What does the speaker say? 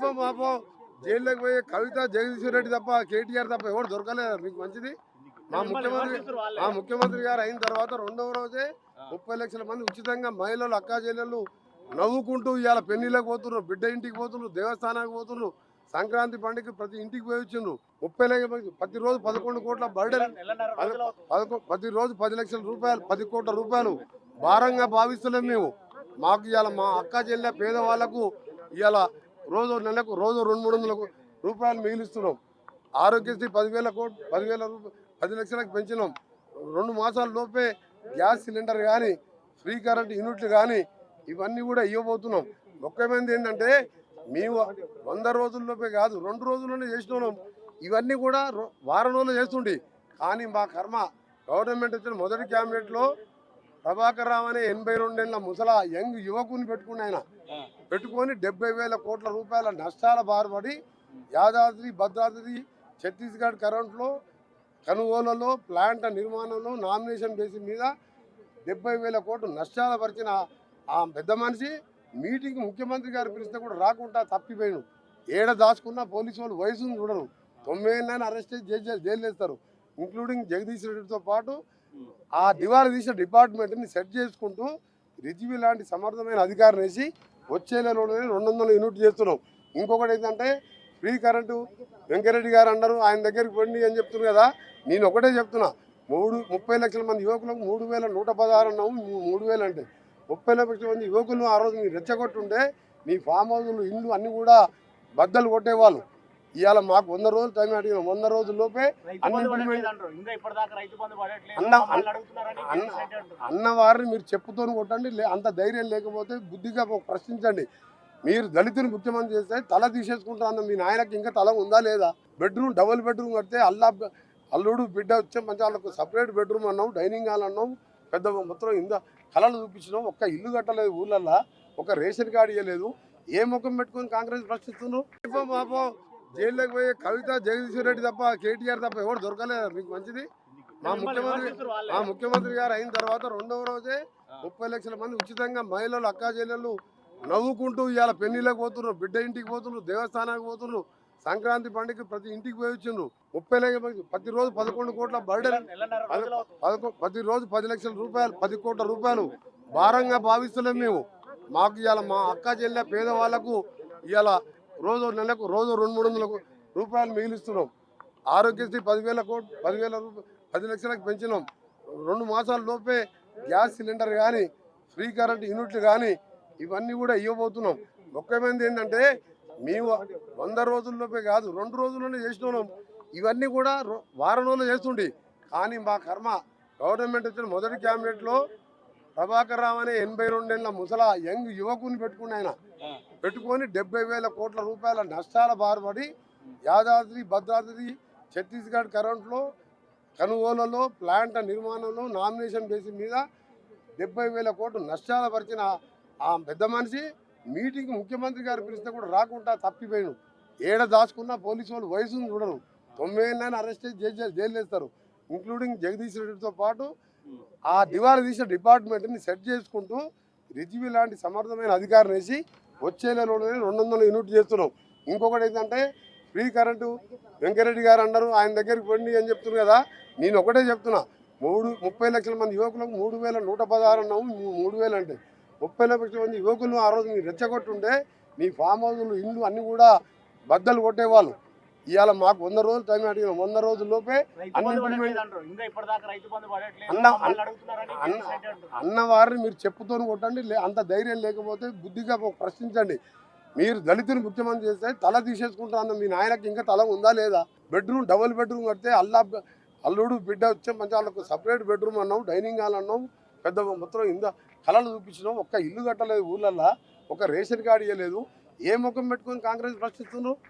రేపో మాపో జైల్లోకి పోయి కవిత జగదీశ్వర్ రెడ్డి తప్ప కేటీఆర్ తప్ప ఎవరు దొరకలేదు మీకు మంచిది. మా ముఖ్యమంత్రి గారు అయిన తర్వాత రెండవ రోజే 30 లక్షల మంది ఉచితంగా మహిళలు అక్కా చెల్లెళ్ళు నవ్వుకుంటూ ఇవాళ పెళ్లిళ్ళకి పోతున్నారు, బిడ్డ ఇంటికి పోతున్నారు, దేవస్థానానికి పోతున్నారు, సంక్రాంతి పండుగ ప్రతి ఇంటికి పోయి వచ్చిండ్రు. 30 లక్షల ప్రతిరోజు 11 కోట్ల బర్డెన్, ప్రతిరోజు 10 లక్షల రూపాయలు, 10 కోట్ల రూపాయలు భారంగా భావిస్తలేము మేము. మాకు ఇవాళ మా అక్క చెల్లె పేదవాళ్లకు ఇవాళ నెలకు 200-300 రూపాయలు మిగిలిస్తున్నాం. ఆరోగ్యశ్రీ 10 లక్షలకు పెంచినాం. 2 మాసాల లోపే గ్యాస్ సిలిండర్ కానీ ఫ్రీ కరెంట్ యూనిట్లు కానీ ఇవన్నీ కూడా ఇవ్వబోతున్నాం. ముఖ్యమైనది ఏంటంటే మేము 100 రోజుల్లోపే కాదు 2 రోజుల్లోనే చేసినాం. ఇవన్నీ కూడా వారం రోజులు చేస్తుండే. కానీ మా కర్మ గవర్నమెంట్ వచ్చిన మొదటి క్యాబినెట్లో ప్రభాకర్ రావు అనే 82 ఏళ్ళ ముసలా యంగ్ యువకుని పెట్టుకొని 70,000 కోట్ల రూపాయల నష్టాల బారుపడి యాదాద్రి భద్రాద్రి ఛత్తీస్గఢ్ కరెంట్లో కొనుగోలులో ప్లాంట్ నిర్మాణంలో నామినేషన్ బేసిస్ మీద 70,000 కోట్లు నష్టాలు పరిచిన ఆ పెద్ద మనిషి మీటింగ్ ముఖ్యమంత్రి గారు పిలిస్తే కూడా రాకుండా తప్పిపోయాను. ఏడ దాచుకున్న పోలీసు వాళ్ళు వయసును చూడరు. 9 ఏళ్ళని అరెస్ట్ చేసి జైలు వేస్తారు. ఇంక్లూడింగ్ జగదీష్ రెడ్డితో పాటు ఆ దివాళా తీసిన డిపార్ట్మెంట్ని సెట్ చేసుకుంటూ రిజ్వీ లాంటి సమర్థమైన అధికారిని వేసి వచ్చే నెలలోనే 200 యూనిట్ చేస్తున్నాం. ఇంకొకటి ఏంటంటే ఫ్రీ కరెంటు వెంకరెడ్డి గారు అన్నారు ఆయన దగ్గరికి పోండి అని చెప్తున్నారు కదా. నేను ఒకటే చెప్తున్నా, 30 లక్షల మంది యువకులకు 3,116 అన్నాము. 3,000 అంటే 30 లక్షల మంది యువకులను ఆ రోజు మీరు రెచ్చగొట్టుంటే మీ ఫామ్ హౌజులు ఇల్లు అన్నీ కూడా బద్దలు కొట్టేవాళ్ళు. ఇవాళ మాకు 100 రోజులు టైం అడిగిన 100 రోజుల్లోపే అన్నవారిని మీరు చెప్పుతోని కొట్టండి. అంత ధైర్యం లేకపోతే బుద్ధిగా ప్రశ్నించండి. మీరు దళితుని ముఖ్యమంత్రి చేస్తే తల తీసేసుకుంటా అన్న మీ నాయనకి ఇంకా తల ఉందా లేదా? డబుల్ బెడ్రూమ్ కడితే అల్లుడు బిడ్డ వచ్చే మంచి వాళ్ళకు సపరేట్ బెడ్రూమ్ అన్నాం, డైనింగ్ హాల్ అన్నాం, పెద్ద మొత్తం కళలు చూపించినాం. ఒక్క ఇల్లు కట్టలేదు ఊళ్ళల్లో, ఒక రేషన్ కార్డు ఇవ్వలేదు. ఏ ముఖం పెట్టుకొని కాంగ్రెస్ ప్రశ్నిస్తున్నారు? మాపో జైల్లోకి పోయి కవిత జగదీశ్వర్ రెడ్డి తప్ప కేటీఆర్ తప్ప ఎవరు దొరకలేదు మీకు మంచిది. మా ముఖ్యమంత్రి గారు అయిన తర్వాత రెండవ రోజే 30 లక్షల మంది ఉచితంగా మహిళలు అక్కా చెల్లెళ్ళు నవ్వుకుంటూ ఇవాళ పెళ్లిళ్ళకి పోతున్నారు, బిడ్డ ఇంటికి పోతున్నారు, దేవస్థానానికి పోతున్నారు, సంక్రాంతి పండుగ ప్రతి ఇంటికి పోయి వచ్చిండ్రు. 30 లక్షల ప్రతిరోజు 11 కోట్ల బర్డెన్, ప్రతిరోజు 10 లక్షల రూపాయలు, 10 కోట్ల రూపాయలు భారంగా భావిస్తలేము మేము. మాకు ఇవాళ మా అక్క చెల్లె పేదవాళ్లకు ఇవాళ నెలకు 200-300 రూపాయలు మిగిలిస్తున్నాం. ఆరోగ్యశ్రీ 10 లక్షలకు పెంచినాం. 2 మాసాల లోపే గ్యాస్ సిలిండర్ కానీ ఫ్రీ కరెంట్ యూనిట్లు కానీ ఇవన్నీ కూడా ఇవ్వబోతున్నాం. ముఖ్యమైనది ఏంటంటే మేము 100 రోజుల్లోపే కాదు 2 రోజుల్లోనే చేసినాం. ఇవన్నీ కూడా వారం రోజులు చేస్తుండే. కానీ మా కర్మ గవర్నమెంట్ వచ్చిన మొదటి క్యాబినెట్లో ప్రభాకర్ రావు అనే 82 ఏళ్ళ ముసలా యంగ్ యువకుని పెట్టుకొని 70,000 కోట్ల రూపాయల నష్టాల బారుపడి యాదాద్రి భద్రాద్రి ఛత్తీస్గఢ్ కరెంట్లో కొనుగోలులో ప్లాంట్ నిర్మాణంలో నామినేషన్ బేసిస్ మీద 70,000 కోట్లు నష్టాలు పరిచిన ఆ పెద్ద మనిషి మీటింగ్ ముఖ్యమంత్రి గారు పిలిస్తే కూడా రాకుండా తప్పిపోయాను. ఏడ దాచుకున్న పోలీసు వాళ్ళు వయసును చూడరు. 9 ఏళ్ళని అరెస్ట్ చేసి జైలు వేస్తారు. ఇంక్లూడింగ్ జగదీష్ రెడ్డితో పాటు ఆ దివాళా తీసిన డిపార్ట్మెంట్ని సెట్ చేసుకుంటూ రిజ్వీ లాంటి సమర్థమైన అధికారిని వేసి వచ్చే నెలలోనే 200 యూనిట్ చేస్తున్నాం. ఇంకొకటి ఏంటంటే ఫ్రీ కరెంటు వెంకరెడ్డి గారు అన్నారు ఆయన దగ్గరికి పోండి అని చెప్తున్నారు కదా. నేను ఒకటే చెప్తున్నా, 30 లక్షల మంది యువకులకు 3,116 అన్నాము. 3,000 అంటే 30 లక్షల మంది యువకులను ఆ రోజు మీరు రెచ్చగొట్టుంటే మీ ఫామ్ హౌజులు ఇల్లు అన్నీ కూడా బద్దలు కొట్టేవాళ్ళు. ఇవాళ మాకు 100 రోజులు టైం అడిగిన 100 రోజుల్లోపే అన్నవారిని మీరు చెప్పుతోని కొట్టండి. అంత ధైర్యం లేకపోతే బుద్ధిగా ప్రశ్నించండి. మీరు దళితుని ముఖ్యమంత్రి చేస్తే తల తీసేసుకుంటా అన్న మీ నాయనకి ఇంకా తల ఉందా లేదా? డబుల్ బెడ్రూమ్ కడితే అల్లుడు బిడ్డ వచ్చే మంచి వాళ్ళకు సపరేట్ బెడ్రూమ్ అన్నాం, డైనింగ్ హాల్ అన్నాం, పెద్ద మొత్తం కళలు చూపించినాం. ఒక్క ఇల్లు కట్టలేదు ఊళ్ళల్లో, ఒక రేషన్ కార్డు ఇవ్వలేదు. ఏ ముఖం పెట్టుకొని కాంగ్రెస్ ప్రశ్నిస్తున్నారు?